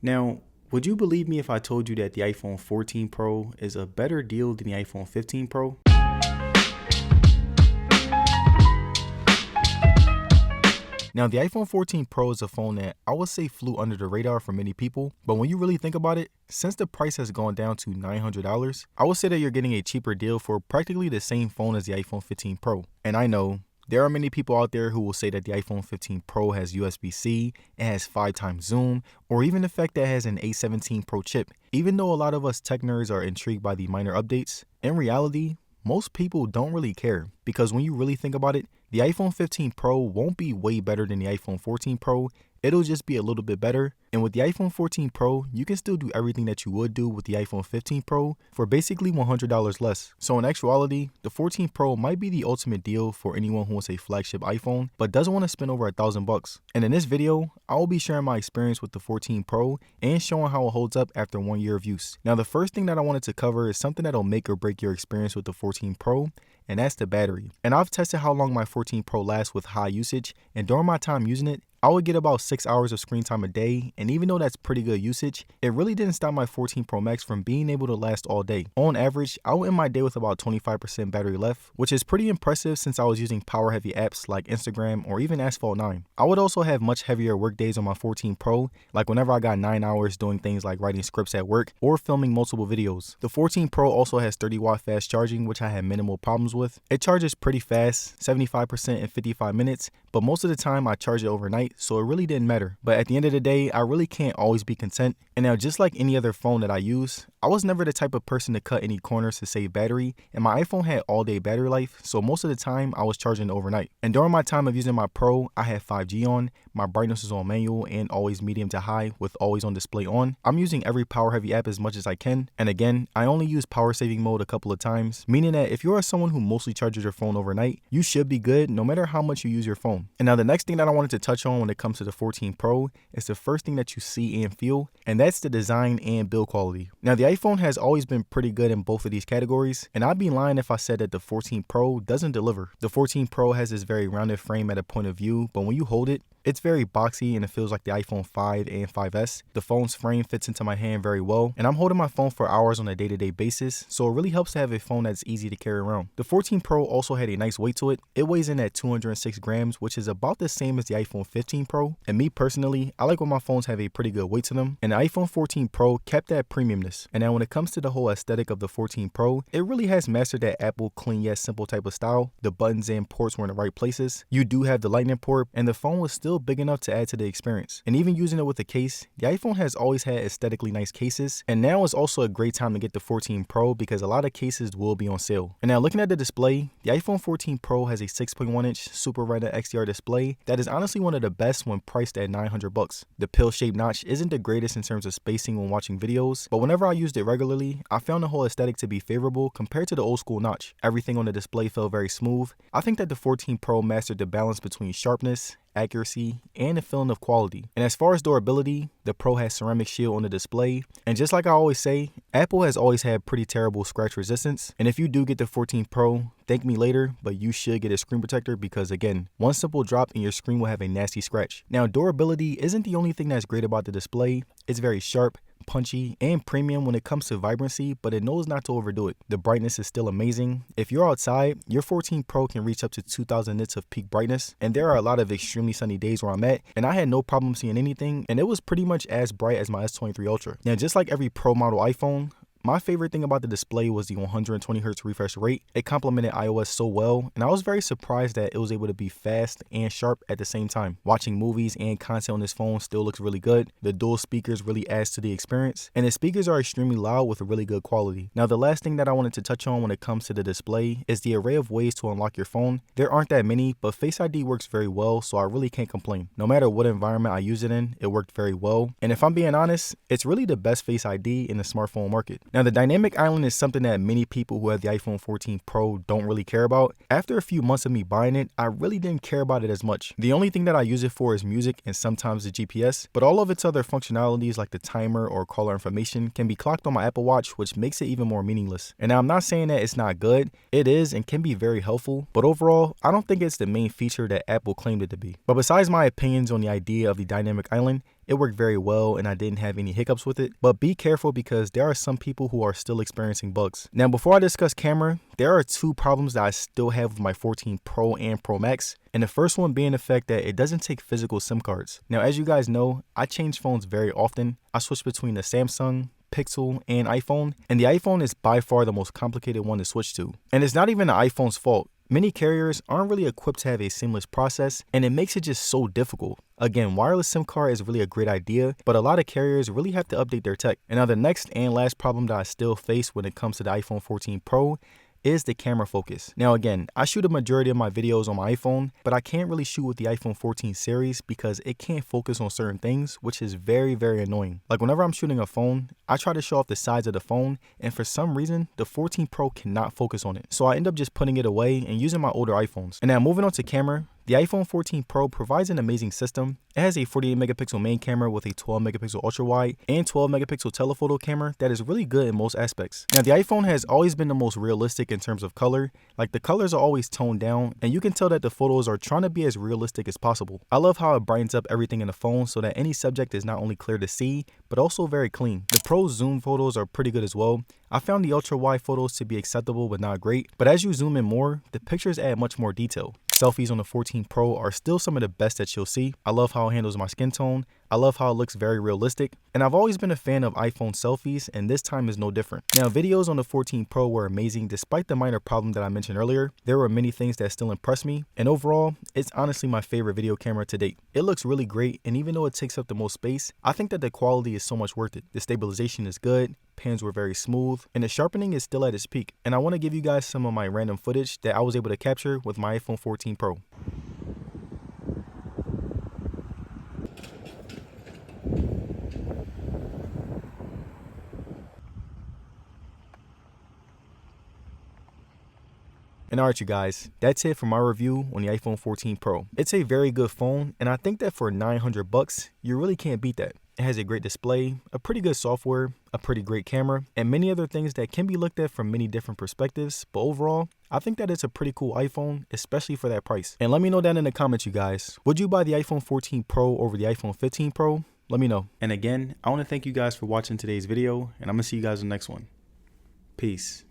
Now, would you believe me if I told you that the iPhone 14 Pro is a better deal than the iPhone 15 Pro? Now, the iPhone 14 Pro is a phone that I would say flew under the radar for many people, but when you really think about it, since the price has gone down to $900, I would say that you're getting a cheaper deal for practically the same phone as the iPhone 15 Pro. And I know, there are many people out there who will say that the iPhone 15 Pro has USB-C, it has 5 times zoom, or even the fact that it has an A17 Pro chip. Even though a lot of us tech nerds are intrigued by the minor updates, in reality, most people don't really care, because when you really think about it, the iPhone 15 Pro won't be way better than the iPhone 14 Pro, it'll just be a little bit better. And with the iPhone 14 Pro, you can still do everything that you would do with the iPhone 15 Pro for basically $100 less. So in actuality, the 14 Pro might be the ultimate deal for anyone who wants a flagship iPhone, but doesn't want to spend over $1,000. And in this video, I will be sharing my experience with the 14 Pro and showing how it holds up after 1 year of use. Now, the first thing that I wanted to cover is something that'll make or break your experience with the 14 Pro, and that's the battery. And I've tested how long my 14 Pro lasts with high usage, and during my time using it, I would get about 6 hours of screen time a day, and even though that's pretty good usage, it really didn't stop my 14 Pro Max from being able to last all day. On average, I would end my day with about 25% battery left, which is pretty impressive since I was using power heavy apps like Instagram or even Asphalt 9. I would also have much heavier work days on my 14 Pro, like whenever I got 9 hours doing things like writing scripts at work or filming multiple videos. The 14 Pro also has 30-watt fast charging, which I had minimal problems with. It charges pretty fast, 75% in 55 minutes, but most of the time I charge it overnight, so it really didn't matter. But at the end of the day, I really can't always be content. And now, just like any other phone that I use, I was never the type of person to cut any corners to save battery, and my iPhone had all-day battery life, so most of the time I was charging it overnight. And during my time of using my Pro, I had 5G on, my brightness was on manual and always medium to high with always on display on. I'm using every power heavy app as much as I can, and again, I only use power saving mode a couple of times, meaning that if you are someone who mostly charges your phone overnight, you should be good no matter how much you use your phone. And now the next thing that I wanted to touch on when it comes to the 14 Pro is the first thing that you see and feel, and that's the design and build quality. Now, the iPhone has always been pretty good in both of these categories, and I'd be lying if I said that the 14 Pro doesn't deliver. The 14 Pro has this very rounded frame at a point of view, but when you hold it, it's very boxy and it feels like the iPhone 5 and 5S. The phone's frame fits into my hand very well, and I'm holding my phone for hours on a day-to-day basis, so it really helps to have a phone that's easy to carry around. The 14 Pro also had a nice weight to it. It weighs in at 206 grams, which is about the same as the iPhone 15 Pro. And me personally, I like when my phones have a pretty good weight to them, and the iPhone 14 Pro kept that premiumness. And now when it comes to the whole aesthetic of the 14 Pro, it really has mastered that Apple clean yet simple type of style. The buttons and ports were in the right places. You do have the lightning port, and the phone was still big enough to add to the experience. And even using it with a case, the iPhone has always had aesthetically nice cases, and now is also a great time to get the 14 Pro because a lot of cases will be on sale. And now looking at the display, the iPhone 14 Pro has a 6.1-inch Super Retina XDR display that is honestly one of the best when priced at $900. The pill-shaped notch isn't the greatest in terms of spacing when watching videos, but whenever I used it regularly, I found the whole aesthetic to be favorable compared to the old school notch. Everything on the display felt very smooth. I think that the 14 Pro mastered the balance between sharpness, accuracy, and a feeling of quality. And as far as durability, the Pro has ceramic shield on the display, and just like I always say, Apple has always had pretty terrible scratch resistance, and if you do get the 14 Pro, thank me later, but you should get a screen protector because again, one simple drop and your screen will have a nasty scratch. Now, durability isn't the only thing that's great about the display. It's very sharp, punchy, and premium when it comes to vibrancy, but it knows not to overdo it. The brightness is still amazing. If you're outside, your 14 Pro can reach up to 2000 nits of peak brightness, and there are a lot of extremely sunny days where I'm at, and I had no problem seeing anything, and it was pretty much as bright as my S23 Ultra. Now, just like every Pro model iPhone, my favorite thing about the display was the 120Hz refresh rate. It complemented iOS so well, and I was very surprised that it was able to be fast and sharp at the same time. Watching movies and content on this phone still looks really good. The dual speakers really adds to the experience, and the speakers are extremely loud with a really good quality. Now, the last thing that I wanted to touch on when it comes to the display is the array of ways to unlock your phone. There aren't that many, but Face ID works very well, so I really can't complain. No matter what environment I use it in, it worked very well, and if I'm being honest, it's really the best Face ID in the smartphone market. Now, the dynamic island is something that many people who have the iPhone 14 Pro don't really care about. After a few months of me buying it, I really didn't care about it as much. The only thing that I use it for is music and sometimes the GPS, but all of its other functionalities like the timer or caller information can be clocked on my Apple Watch, which makes it even more meaningless. And now I'm not saying that it's not good. It is and can be very helpful, but overall, I don't think it's the main feature that Apple claimed it to be. But besides my opinions on the idea of the dynamic island, It worked very well and I didn't have any hiccups with it, but be careful because there are some people who are still experiencing bugs. Now, before I discuss camera, there are two problems that I still have with my 14 Pro and Pro Max. And the first one being the fact that it doesn't take physical SIM cards. Now, as you guys know, I change phones very often. I switch between the Samsung, Pixel, and iPhone, and the iPhone is by far the most complicated one to switch to. And it's not even the iPhone's fault. Many carriers aren't really equipped to have a seamless process, and it makes it just so difficult. Again, wireless SIM card is really a great idea, but a lot of carriers really have to update their tech. And now the next and last problem that I still face when it comes to the iPhone 14 Pro is the camera focus. Now again, I shoot a majority of my videos on my iPhone, but I can't really shoot with the iPhone 14 series because it can't focus on certain things, which is very, very annoying. Like whenever I'm shooting a phone, I try to show off the sides of the phone, and for some reason, the 14 Pro cannot focus on it. So I end up just putting it away and using my older iPhones. And now moving on to camera, the iPhone 14 Pro provides an amazing system. It has a 48 megapixel main camera with a 12 megapixel ultra wide and 12 megapixel telephoto camera that is really good in most aspects. Now the iPhone has always been the most realistic in terms of color. Like the colors are always toned down and you can tell that the photos are trying to be as realistic as possible. I love how it brightens up everything in the phone so that any subject is not only clear to see, but also very clean. The Pro zoom photos are pretty good as well. I found the ultra wide photos to be acceptable but not great, but as you zoom in more, the pictures add much more detail. Selfies on the 14 Pro are still some of the best that you'll see. I love how it handles my skin tone. I love how it looks very realistic. And I've always been a fan of iPhone selfies, and this time is no different. Now, videos on the 14 Pro were amazing despite the minor problem that I mentioned earlier. There were many things that still impressed me, and overall, it's honestly my favorite video camera to date. It looks really great, and even though it takes up the most space, I think that the quality is so much worth it. The stabilization is good, pans were very smooth, and the sharpening is still at its peak. And I want to give you guys some of my random footage that I was able to capture with my iPhone 14 Pro. And alright you guys, that's it for my review on the iPhone 14 Pro. It's a very good phone, and I think that for $900, you really can't beat that. It has a great display, a pretty good software, a pretty great camera, and many other things that can be looked at from many different perspectives. But overall, I think that it's a pretty cool iPhone, especially for that price. And let me know down in the comments, you guys. Would you buy the iPhone 14 Pro over the iPhone 15 Pro? Let me know. And again, I want to thank you guys for watching today's video, and I'm going to see you guys in the next one. Peace.